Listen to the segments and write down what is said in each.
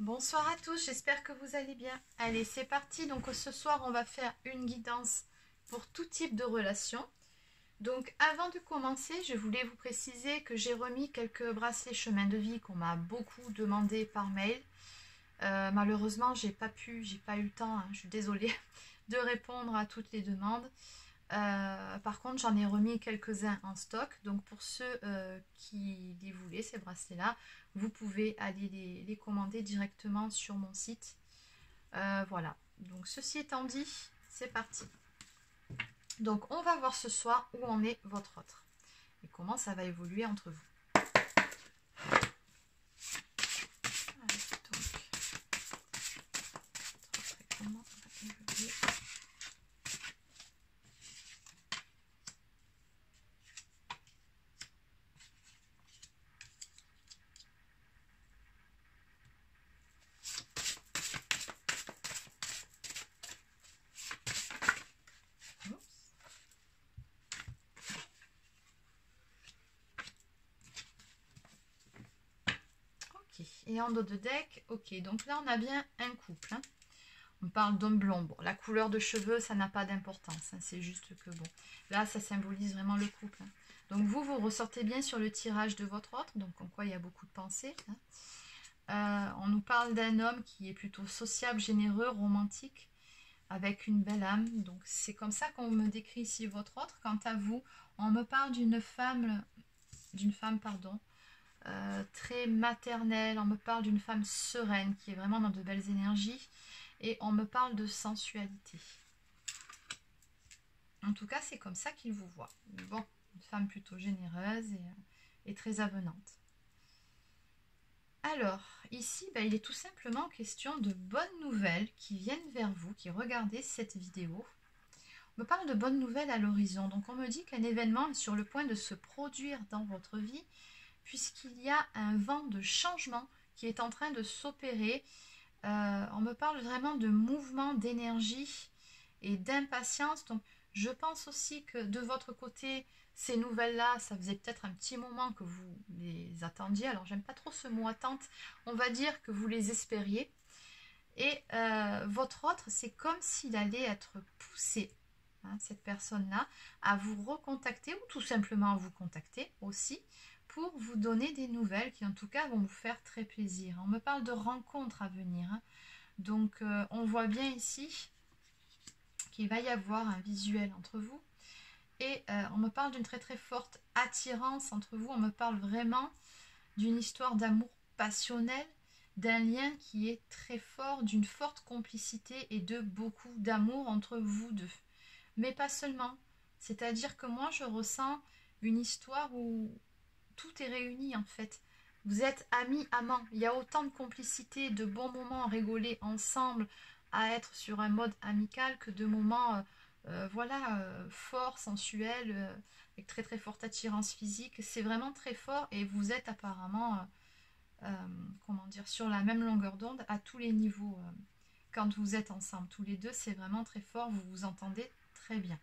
Bonsoir à tous, j'espère que vous allez bien. Allez, c'est parti. Donc ce soir, on va faire une guidance pour tout type de relation. Donc avant de commencer, je voulais vous préciser que j'ai remis quelques bracelets chemin de vie qu'on m'a beaucoup demandé par mail. Malheureusement, j'ai pas eu le temps, hein, je suis désolée, de répondre à toutes les demandes. Par contre, j'en ai remis quelques-uns en stock. Donc pour ceux qui les voulaient, ces bracelets-là, vous pouvez aller les commander directement sur mon site. Voilà. Donc ceci étant dit, c'est parti. Donc on va voir ce soir où en est votre autre et comment ça va évoluer entre vous. Comment ça va évoluer. Et en dos de deck, ok, donc là on a bien un couple. Hein. On parle d'homme blond. Bon, la couleur de cheveux, ça n'a pas d'importance. Hein, c'est juste que bon, là ça symbolise vraiment le couple. Hein. Donc vous ressortez bien sur le tirage de votre autre, donc en quoi il y a beaucoup de pensées. Hein. On nous parle d'un homme qui est plutôt sociable, généreux, romantique, avec une belle âme. Donc c'est comme ça qu'on me décrit ici votre autre. Quant à vous, on me parle d'une femme, pardon. Très maternelle, on me parle d'une femme sereine qui est vraiment dans de belles énergies et on me parle de sensualité. En tout cas, c'est comme ça qu'il vous voit. Bon, une femme plutôt généreuse et très avenante. Alors, ici, il est tout simplement question de bonnes nouvelles qui viennent vers vous, qui regardez cette vidéo. On me parle de bonnes nouvelles à l'horizon. Donc, on me dit qu'un événement est sur le point de se produire dans votre vie puisqu'il y a un vent de changement qui est en train de s'opérer. On me parle vraiment de mouvement, d'énergie et d'impatience. Donc, je pense aussi que de votre côté, ces nouvelles-là, ça faisait peut-être un petit moment que vous les attendiez. Alors, j'aime pas trop ce mot attente. On va dire que vous les espériez. Et votre autre, c'est comme s'il allait être poussé, hein, cette personne-là, à vous recontacter ou tout simplement à vous contacter aussi, pour vous donner des nouvelles qui en tout cas vont vous faire très plaisir. On me parle de rencontres à venir. Hein. Donc on voit bien ici qu'il va y avoir un visuel entre vous. Et on me parle d'une très très forte attirance entre vous. On me parle vraiment d'une histoire d'amour passionnel, d'un lien qui est très fort, d'une forte complicité et de beaucoup d'amour entre vous deux. Mais pas seulement. C'est-à-dire que moi je ressens une histoire où tout est réuni en fait. Vous êtes amis, amants. Il y a autant de complicité, de bons moments à rigoler ensemble, à être sur un mode amical que de moments forts, sensuels, avec très très forte attirance physique. C'est vraiment très fort et vous êtes apparemment sur la même longueur d'onde à tous les niveaux. Quand vous êtes ensemble, tous les deux, c'est vraiment très fort, vous vous entendez très bien.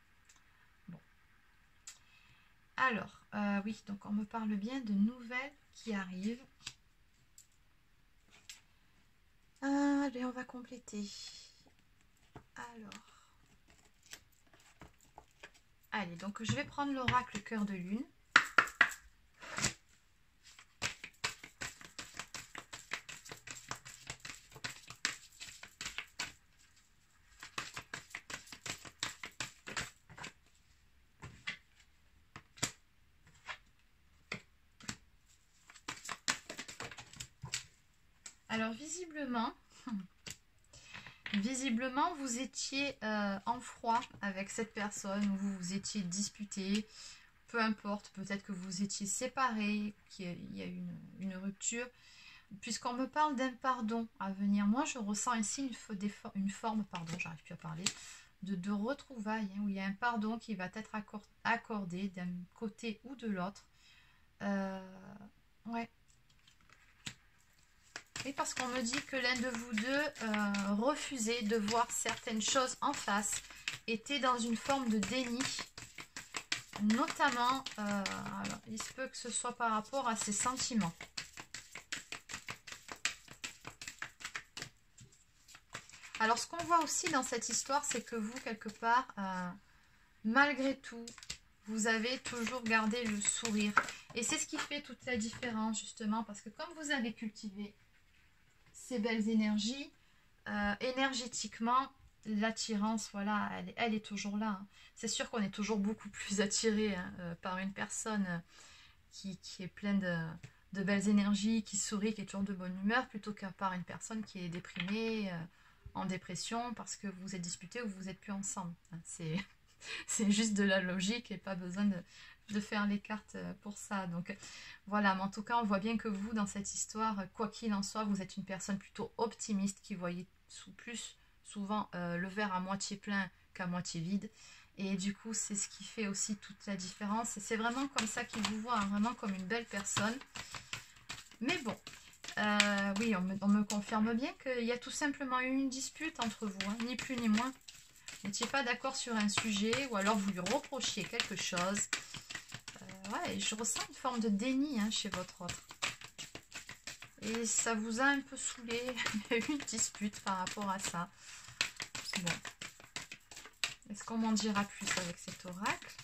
Alors, oui, donc on me parle bien de nouvelles qui arrivent. Allez, on va compléter. Alors. Allez, donc je vais prendre l'oracle cœur de lune. Alors visiblement, vous étiez en froid avec cette personne, vous vous étiez disputé, peu importe, peut-être que vous étiez séparés, qu'il y a eu une rupture, puisqu'on me parle d'un pardon à venir. Moi, je ressens ici une forme, pardon, j'arrive plus à parler, de retrouvailles, hein, où il y a un pardon qui va être accordé d'un côté ou de l'autre. Ouais. Et parce qu'on me dit que l'un de vous deux refusait de voir certaines choses en face, était dans une forme de déni, notamment, alors, il se peut que ce soit par rapport à ses sentiments. Alors, ce qu'on voit aussi dans cette histoire, c'est que vous, quelque part, malgré tout, vous avez toujours gardé le sourire. Et c'est ce qui fait toute la différence, justement, parce que comme vous avez cultivé ces belles énergies, énergétiquement, l'attirance, voilà, elle est toujours là. Hein. C'est sûr qu'on est toujours beaucoup plus attiré par une personne qui est pleine de belles énergies, qui sourit, qui est toujours de bonne humeur, plutôt qu'à par une personne qui est déprimée, en dépression, parce que vous êtes disputé ou vous n'êtes plus ensemble. Hein, c'est juste de la logique et pas besoin de faire les cartes pour ça. Donc voilà, mais en tout cas, on voit bien que vous, dans cette histoire, quoi qu'il en soit, vous êtes une personne plutôt optimiste qui voyait plus souvent le verre à moitié plein qu'à moitié vide. Et du coup, c'est ce qui fait aussi toute la différence. Et c'est vraiment comme ça qu'il vous voit, hein, vraiment comme une belle personne. Mais bon, oui, on me confirme bien qu'il y a tout simplement eu une dispute entre vous, hein, ni plus ni moins. Vous n'étiez pas d'accord sur un sujet, ou alors vous lui reprochiez quelque chose. Ouais, je ressens une forme de déni hein, chez votre autre. Et ça vous a un peu saoulé. Il y a eu une dispute par rapport à ça. Bon. Est-ce qu'on m'en dira plus avec cet oracle?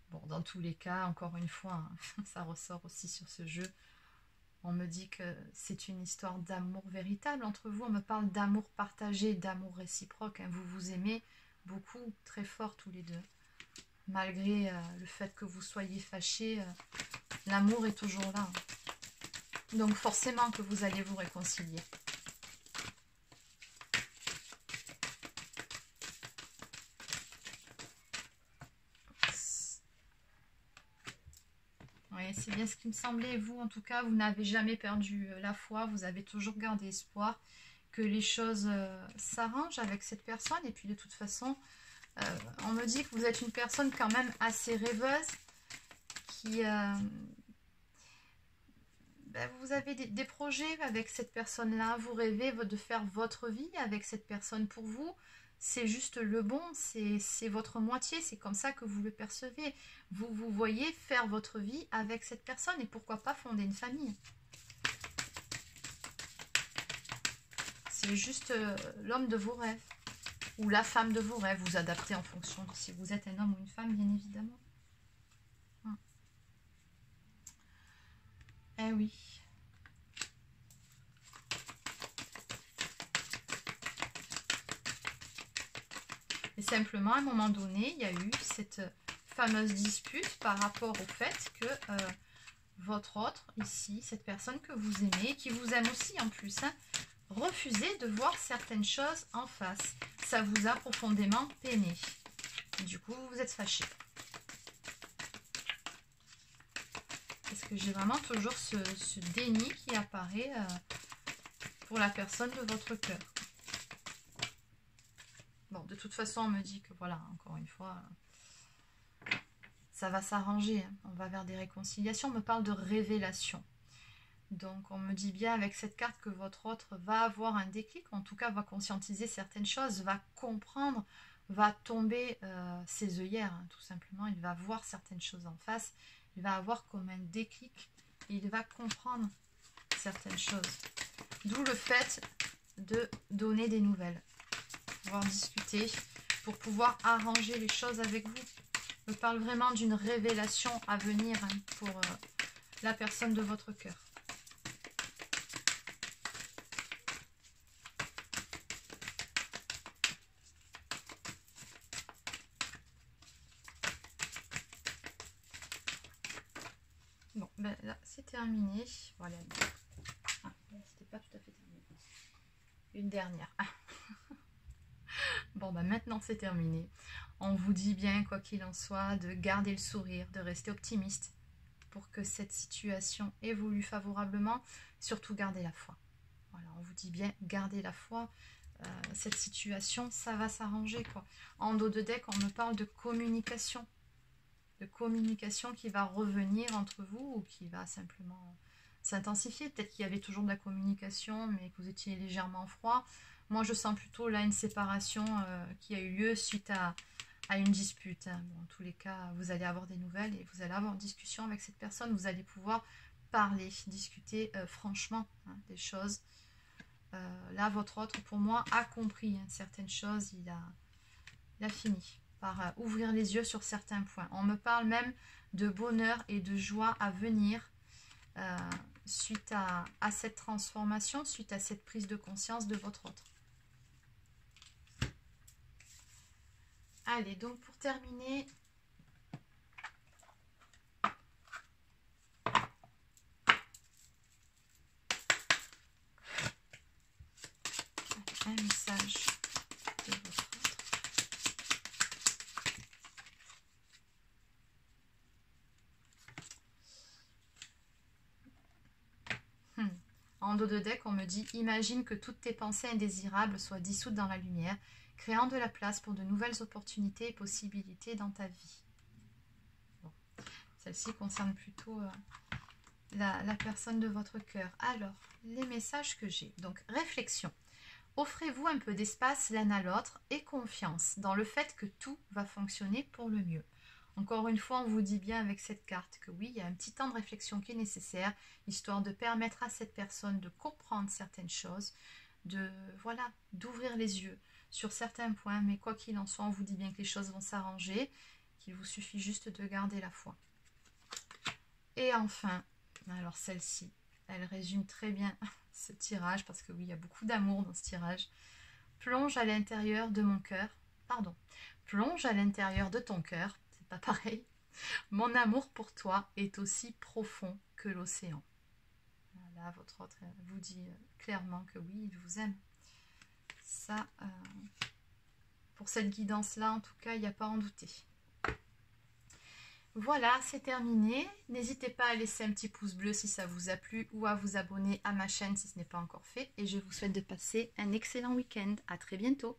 Bon, dans tous les cas, encore une fois, hein, ça ressort aussi sur ce jeu. On me dit que c'est une histoire d'amour véritable entre vous. On me parle d'amour partagé, d'amour réciproque. Hein. Vous vous aimez beaucoup, très fort tous les deux. Malgré le fait que vous soyez fâchés, l'amour est toujours là. Hein. Donc forcément que vous allez vous réconcilier. Oui, c'est bien ce qui me semblait. Vous, en tout cas, vous n'avez jamais perdu la foi. Vous avez toujours gardé espoir que les choses s'arrangent avec cette personne. Et puis, de toute façon, on me dit que vous êtes une personne quand même assez rêveuse. Qui, vous avez des projets avec cette personne-là. Vous rêvez de faire votre vie avec cette personne. Pour vous, c'est juste le bon, c'est votre moitié, c'est comme ça que vous le percevez. Vous voyez faire votre vie avec cette personne et pourquoi pas fonder une famille. C'est juste l'homme de vos rêves ou la femme de vos rêves. Vous adaptez en fonction de si vous êtes un homme ou une femme, bien évidemment. Eh oui. Et simplement, à un moment donné, il y a eu cette fameuse dispute par rapport au fait que votre autre, ici, cette personne que vous aimez, qui vous aime aussi en plus, hein, refusait de voir certaines choses en face. Ça vous a profondément peiné. Du coup, vous êtes fâché. Parce que j'ai vraiment toujours ce déni qui apparaît pour la personne de votre cœur. Bon, de toute façon, on me dit que, voilà, encore une fois, ça va s'arranger. Hein. On va vers des réconciliations. On me parle de révélation. Donc, on me dit bien avec cette carte que votre autre va avoir un déclic, en tout cas, va conscientiser certaines choses, va comprendre, va tomber ses œillères, hein, tout simplement. Il va voir certaines choses en face. Il va avoir comme un déclic et il va comprendre certaines choses. D'où le fait de donner des nouvelles. Pouvoir discuter, pour pouvoir arranger les choses avec vous. Je parle vraiment d'une révélation à venir hein, pour la personne de votre cœur. Bon, ben là, c'est terminé. Voilà. Ah, c'était pas tout à fait terminé. Une dernière. Ah. Bon, bah maintenant c'est terminé. On vous dit bien, quoi qu'il en soit, de garder le sourire, de rester optimiste pour que cette situation évolue favorablement. Surtout, garder la foi. Voilà, on vous dit bien, gardez la foi. Cette situation, ça va s'arranger, quoi. En dos de deck, on me parle de communication. De communication qui va revenir entre vous ou qui va simplement s'intensifier. Peut-être qu'il y avait toujours de la communication, mais que vous étiez légèrement froid. Moi, je sens plutôt là une séparation qui a eu lieu suite à une dispute. Hein. Bon, en tous les cas, vous allez avoir des nouvelles et vous allez avoir une discussion avec cette personne. Vous allez pouvoir parler, discuter franchement des choses. Là, votre autre, pour moi, a compris certaines choses. Il a fini par ouvrir les yeux sur certains points. On me parle même de bonheur et de joie à venir suite à cette transformation, suite à cette prise de conscience de votre autre. Allez, donc pour terminer, un message de votre autre. En dos de deck, on me dit « Imagine que toutes tes pensées indésirables soient dissoutes dans la lumière, créant de la place pour de nouvelles opportunités et possibilités dans ta vie. » Bon. Celle-ci concerne plutôt la personne de votre cœur. Alors, les messages que j'ai. Donc, réflexion. Offrez-vous un peu d'espace l'un à l'autre et confiance dans le fait que tout va fonctionner pour le mieux. Encore une fois, on vous dit bien avec cette carte que oui, il y a un petit temps de réflexion qui est nécessaire, histoire de permettre à cette personne de comprendre certaines choses, d'ouvrir les yeux sur certains points, mais quoi qu'il en soit, on vous dit bien que les choses vont s'arranger, qu'il vous suffit juste de garder la foi. Et enfin, alors celle-ci, elle résume très bien ce tirage, parce que oui, il y a beaucoup d'amour dans ce tirage. Plonge à l'intérieur de mon cœur, plonge à l'intérieur de ton cœur, c'est pas pareil. Mon amour pour toi est aussi profond que l'océan. Là, votre autre vous dit clairement que oui, il vous aime. Ça, pour cette guidance-là, en tout cas, il n'y a pas à en douter. Voilà, c'est terminé. N'hésitez pas à laisser un petit pouce bleu si ça vous a plu ou à vous abonner à ma chaîne si ce n'est pas encore fait. Et je vous souhaite de passer un excellent week-end. À très bientôt.